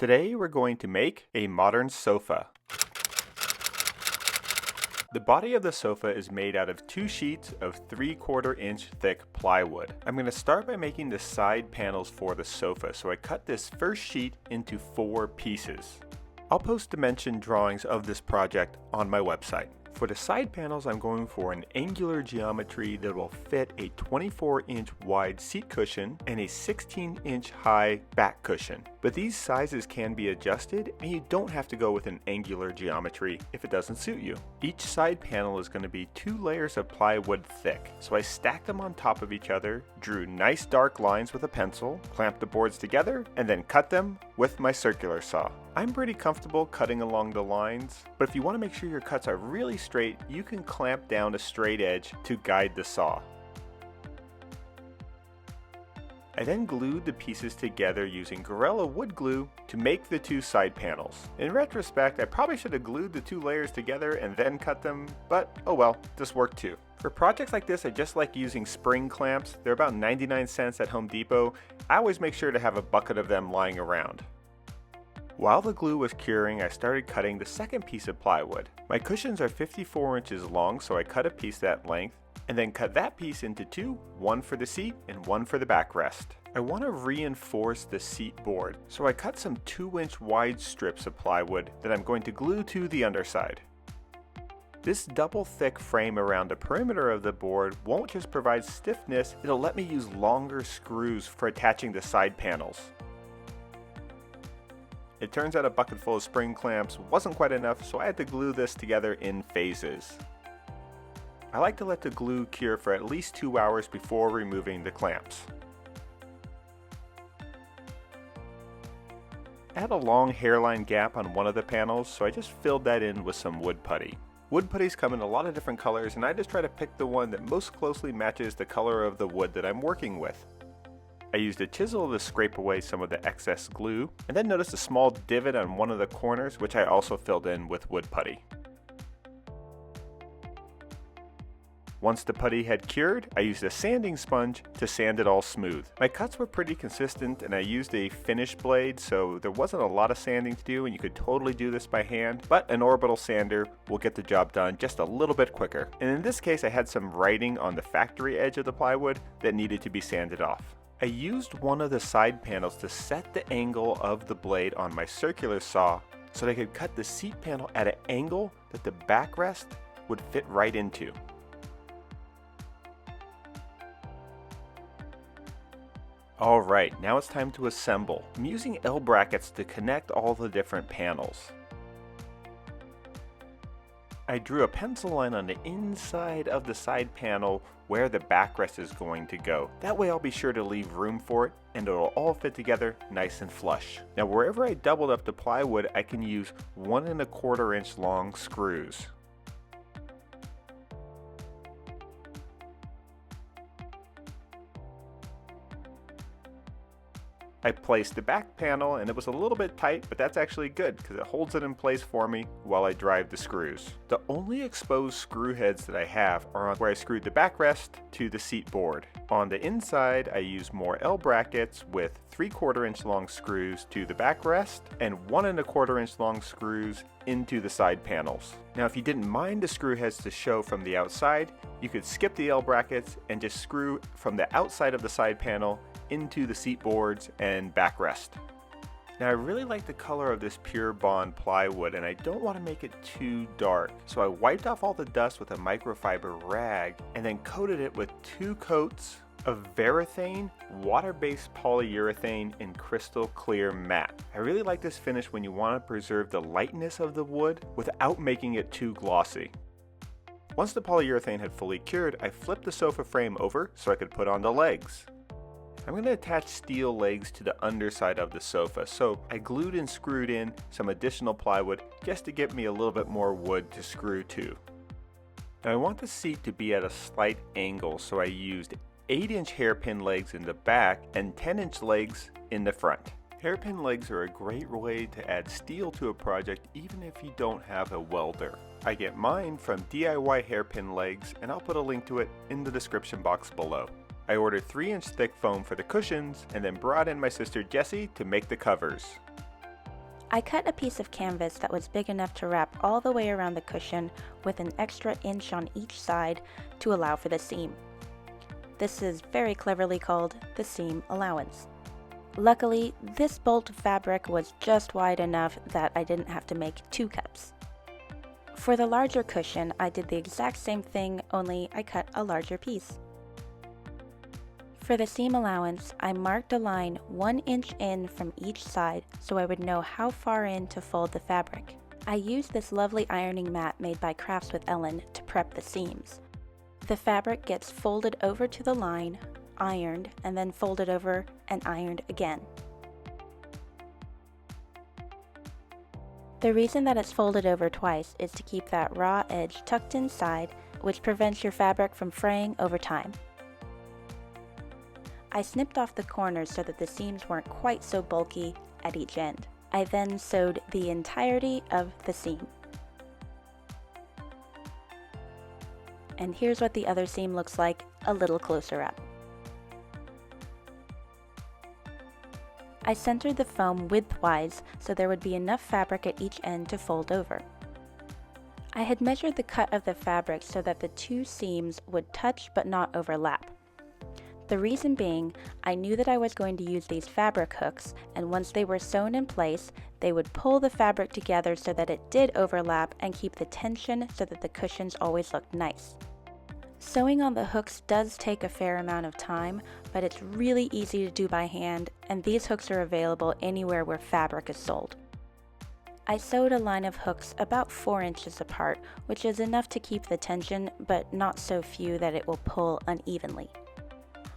Today we're going to make a modern sofa. The body of the sofa is made out of 2 sheets of 3/4 inch thick plywood. I'm going to start by making the side panels for the sofa, so I cut this first sheet into 4 pieces. I'll post dimension drawings of this project on my website. For the side panels, I'm going for an angular geometry that will fit a 24-inch wide seat cushion and a 16-inch high back cushion. But these sizes can be adjusted, and you don't have to go with an angular geometry if it doesn't suit you. Each side panel is going to be 2 layers of plywood thick, so I stacked them on top of each other, drew nice dark lines with a pencil, clamped the boards together, and then cut them with my circular saw. I'm pretty comfortable cutting along the lines, but if you want to make sure your cuts are really straight, you can clamp down a straight edge to guide the saw. I then glued the pieces together using Gorilla wood glue to make the 2 side panels. In retrospect, I probably should have glued the 2 layers together and then cut them, but oh well, this worked too. For projects like this, I just like using spring clamps. They're about 99 cents at Home Depot. I always make sure to have a bucket of them lying around. While the glue was curing, I started cutting the second piece of plywood. My cushions are 54 inches long, so I cut a piece that length, and then cut that piece into 2, one for the seat and one for the backrest. I want to reinforce the seat board, so I cut some 2-inch wide strips of plywood that I'm going to glue to the underside. This double thick frame around the perimeter of the board won't just provide stiffness, it'll let me use longer screws for attaching the side panels. It turns out a bucket full of spring clamps wasn't quite enough, so I had to glue this together in phases. I like to let the glue cure for at least 2 hours before removing the clamps. I had a long hairline gap on one of the panels, so I just filled that in with some wood putty. Wood putties come in a lot of different colors, and I just try to pick the one that most closely matches the color of the wood that I'm working with. I used a chisel to scrape away some of the excess glue, and then noticed a small divot on one of the corners, which I also filled in with wood putty. Once the putty had cured, I used a sanding sponge to sand it all smooth. My cuts were pretty consistent, and I used a finish blade, so there wasn't a lot of sanding to do, and you could totally do this by hand, but an orbital sander will get the job done just a little bit quicker. And in this case, I had some writing on the factory edge of the plywood that needed to be sanded off. I used one of the side panels to set the angle of the blade on my circular saw so that I could cut the seat panel at an angle that the backrest would fit right into. Alright, now it's time to assemble. I'm using L brackets to connect all the different panels. I drew a pencil line on the inside of the side panel where the backrest is going to go. That way I'll be sure to leave room for it and it'll all fit together nice and flush. Now wherever I doubled up the plywood, I can use 1 1/4 inch long screws. I placed the back panel and it was a little bit tight, but that's actually good because it holds it in place for me while I drive the screws. The only exposed screw heads that I have are on where I screwed the backrest to the seat board. On the inside, I use more L brackets with 3/4 inch long screws to the backrest and 1 1/4 inch long screws into the side panels. Now if you didn't mind the screw heads to show from the outside, you could skip the L brackets and just screw from the outside of the side panel into the seat boards and backrest. Now I really like the color of this pure bond plywood and I don't want to make it too dark, so I wiped off all the dust with a microfiber rag and then coated it with 2 coats of Varathane water-based polyurethane in crystal clear matte. I really like this finish when you want to preserve the lightness of the wood without making it too glossy. Once the polyurethane had fully cured, I flipped the sofa frame over so I could put on the legs. I'm going to attach steel legs to the underside of the sofa, so I glued and screwed in some additional plywood just to give me a little bit more wood to screw to. Now I want the seat to be at a slight angle, so I used 8-inch hairpin legs in the back and 10-inch legs in the front. Hairpin legs are a great way to add steel to a project even if you don't have a welder. I get mine from DIY Hairpin Legs, and I'll put a link to it in the description box below. I ordered 3-inch thick foam for the cushions and then brought in my sister Jessie to make the covers. I cut a piece of canvas that was big enough to wrap all the way around the cushion with an extra inch on each side to allow for the seam. This is very cleverly called the seam allowance. Luckily, this bolt of fabric was just wide enough that I didn't have to make 2 cuts. For the larger cushion, I did the exact same thing, only I cut a larger piece. For the seam allowance, I marked a line 1 inch in from each side so I would know how far in to fold the fabric. I used this lovely ironing mat made by Crafts with Ellen to prep the seams. The fabric gets folded over to the line, ironed, and then folded over and ironed again. The reason that it's folded over twice is to keep that raw edge tucked inside, which prevents your fabric from fraying over time. I snipped off the corners so that the seams weren't quite so bulky at each end. I then sewed the entirety of the seam. And here's what the other seam looks like a little closer up. I centered the foam widthwise so there would be enough fabric at each end to fold over. I had measured the cut of the fabric so that the 2 seams would touch but not overlap. The reason being, I knew that I was going to use these fabric hooks, and once they were sewn in place, they would pull the fabric together so that it did overlap and keep the tension so that the cushions always looked nice. Sewing on the hooks does take a fair amount of time, but it's really easy to do by hand, and these hooks are available anywhere where fabric is sold. I sewed a line of hooks about 4 inches apart, which is enough to keep the tension, but not so few that it will pull unevenly.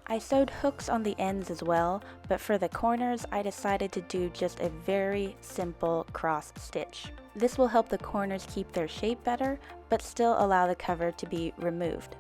I sewed hooks on the ends as well, but for the corners I decided to do just a very simple cross stitch. This will help the corners keep their shape better, but still allow the cover to be removed.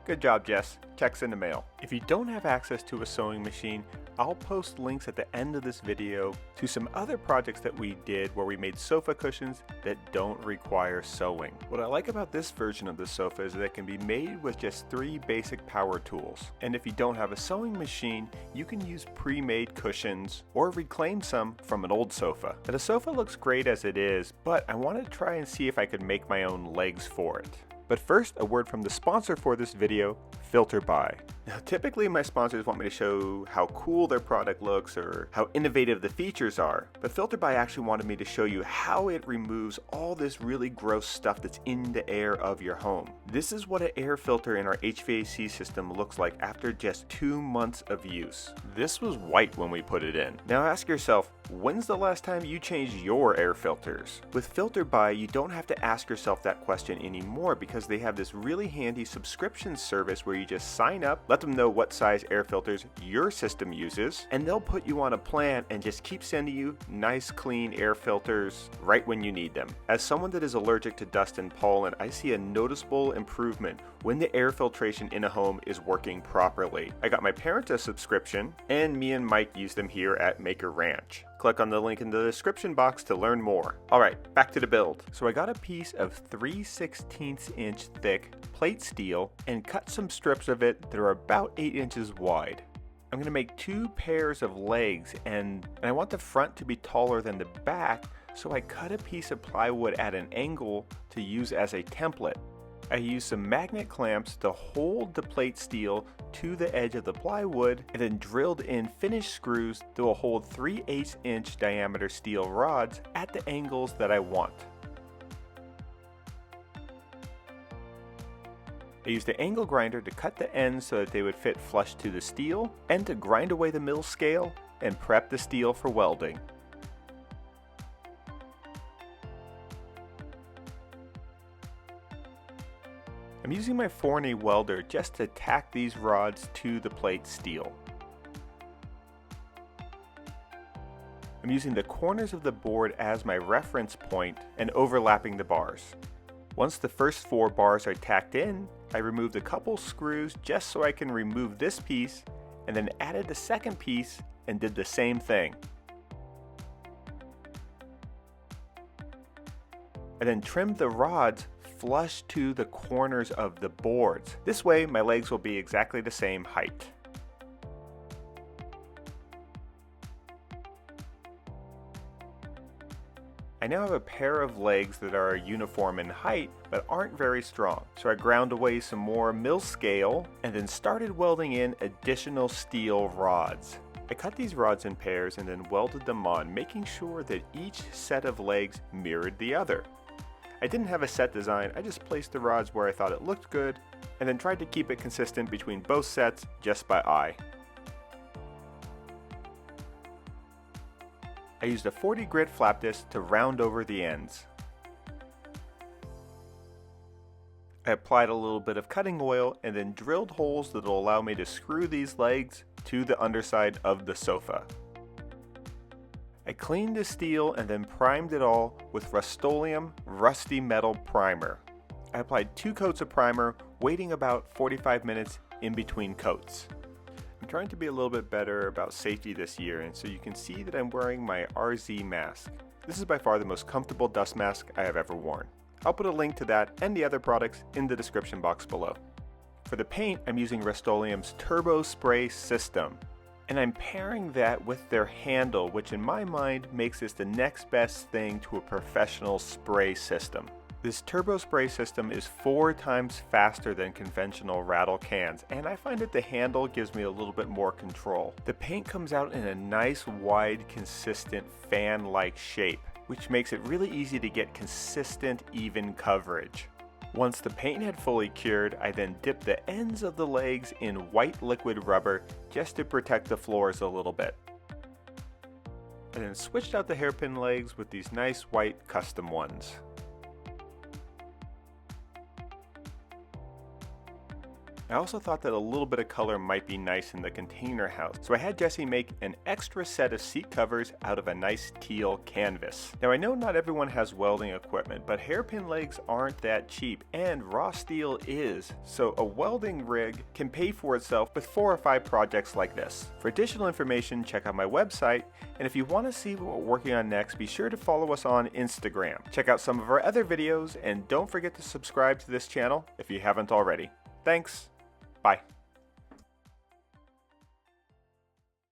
Good job, Jess. Check's in the mail. If you don't have access to a sewing machine, I'll post links at the end of this video to some other projects that we did where we made sofa cushions that don't require sewing. What I like about this version of the sofa is that it can be made with just 3 basic power tools. And if you don't have a sewing machine, you can use pre-made cushions or reclaim some from an old sofa. Now, the sofa looks great as it is, but I wanted to try and see if I could make my own legs for it. But first, a word from the sponsor for this video, FilterBuy. Now, typically my sponsors want me to show how cool their product looks or how innovative the features are, but FilterBuy actually wanted me to show you how it removes all this really gross stuff that's in the air of your home. This is what an air filter in our HVAC system looks like after just 2 months of use. This was white when we put it in. Now ask yourself, when's the last time you changed your air filters? With FilterBuy, you don't have to ask yourself that question anymore because they have this really handy subscription service where you just sign up, let them know what size air filters your system uses, and they'll put you on a plan and just keep sending you nice clean air filters right when you need them. As someone that is allergic to dust and pollen, I see a noticeable improvement when the air filtration in a home is working properly. I got my parents a subscription, and me and Mike use them here at Maker Ranch. Click on the link in the description box to learn more. Alright, back to the build. So I got a piece of 3/16 inch thick plate steel and cut some strips of it that are about 8 inches wide. I'm going to make 2 pairs of legs and I want the front to be taller than the back, so I cut a piece of plywood at an angle to use as a template. I used some magnet clamps to hold the plate steel to the edge of the plywood and then drilled in finished screws that will hold 3/8 inch diameter steel rods at the angles that I want. I used the angle grinder to cut the ends so that they would fit flush to the steel and to grind away the mill scale and prep the steel for welding. I'm using my 4-in-a welder just to tack these rods to the plate steel. I'm using the corners of the board as my reference point and overlapping the bars. Once the first 4 bars are tacked in, I removed a couple screws just so I can remove this piece, and then added the second piece and did the same thing. I then trimmed the rods flush to the corners of the boards. This way my legs will be exactly the same height. I now have a pair of legs that are uniform in height but aren't very strong. So I ground away some more mill scale and then started welding in additional steel rods. I cut these rods in pairs and then welded them on, making sure that each set of legs mirrored the other. I didn't have a set design, I just placed the rods where I thought it looked good and then tried to keep it consistent between both sets just by eye. I used a 40 grit flap disc to round over the ends. I applied a little bit of cutting oil and then drilled holes that will allow me to screw these legs to the underside of the sofa. I cleaned the steel and then primed it all with Rust-Oleum Rusty Metal Primer. I applied 2 coats of primer, waiting about 45 minutes in between coats. I'm trying to be a little bit better about safety this year, and so you can see that I'm wearing my RZ mask. This is by far the most comfortable dust mask I have ever worn. I'll put a link to that and the other products in the description box below. For the paint, I'm using Rust-Oleum's Turbo Spray system, and I'm pairing that with their handle, which in my mind makes this the next best thing to a professional spray system. This turbo spray system is 4 times faster than conventional rattle cans, and I find that the handle gives me a little bit more control. The paint comes out in a nice, wide, consistent fan-like shape, which makes it really easy to get consistent, even coverage. Once the paint had fully cured, I then dipped the ends of the legs in white liquid rubber just to protect the floors a little bit. I then switched out the hairpin legs with these nice white custom ones. I also thought that a little bit of color might be nice in the container house, so I had Jesse make an extra set of seat covers out of a nice teal canvas. Now I know not everyone has welding equipment, but hairpin legs aren't that cheap, and raw steel is, so a welding rig can pay for itself with 4 or 5 projects like this. For additional information, check out my website, and if you want to see what we're working on next, be sure to follow us on Instagram. Check out some of our other videos, and don't forget to subscribe to this channel if you haven't already. Thanks! Bye.